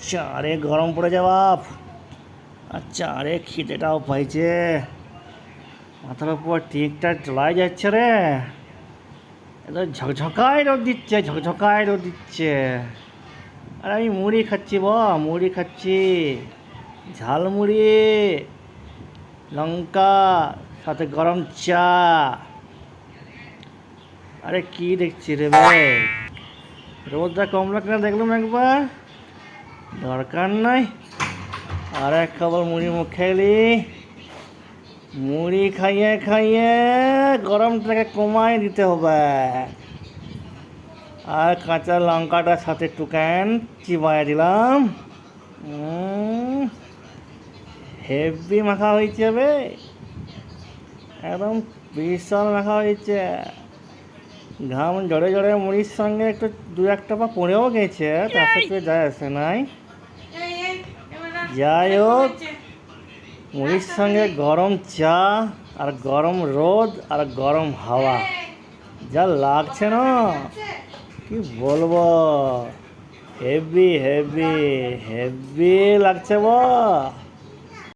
আচ্ছা আরে গরম পড়ে যা বাপ। আচ্ছা আরে খিদেটাও পাইছে, মাথার উপর ঠিকঠাক চলাই যাচ্ছে রে। এটা ঝকঝকায় রোদ দিচ্ছে, ঝকঝকায় রোদ দিচ্ছে। আর আমি মুড়ি খাচ্ছি মুড়ি খাচ্ছি, ঝালমুড়ি, লঙ্কা, সাথে গরম চা। আরে কি দেখছি রে ভাই, রোদটা কম লাগলে দেখলাম একবার, দরকার নাই। আর এক কেবল মুড়ি মুখ খেলি, মুড়ি খাইয়ে খাইয়ে গরমটাকে কমাই দিতে হবে। আর কাঁচা লঙ্কাটার সাথে টুকান চিবাই দিলাম। হেভি মাখা হয়েছে বে, একদম বিশাল মাখা হয়েছে। ঘাম জড়ে জড়ে মুড়ির সঙ্গে একটু দু একটা পা পড়েও গেছে, তাতে একটু যায় আসে নাই। যাই হোক, মুড়ির সঙ্গে গরম চা আর গরম রোদ আর গরম হাওয়া যা লাগছে না, কি বলবো, হেভি হেভি হেভি লাগছে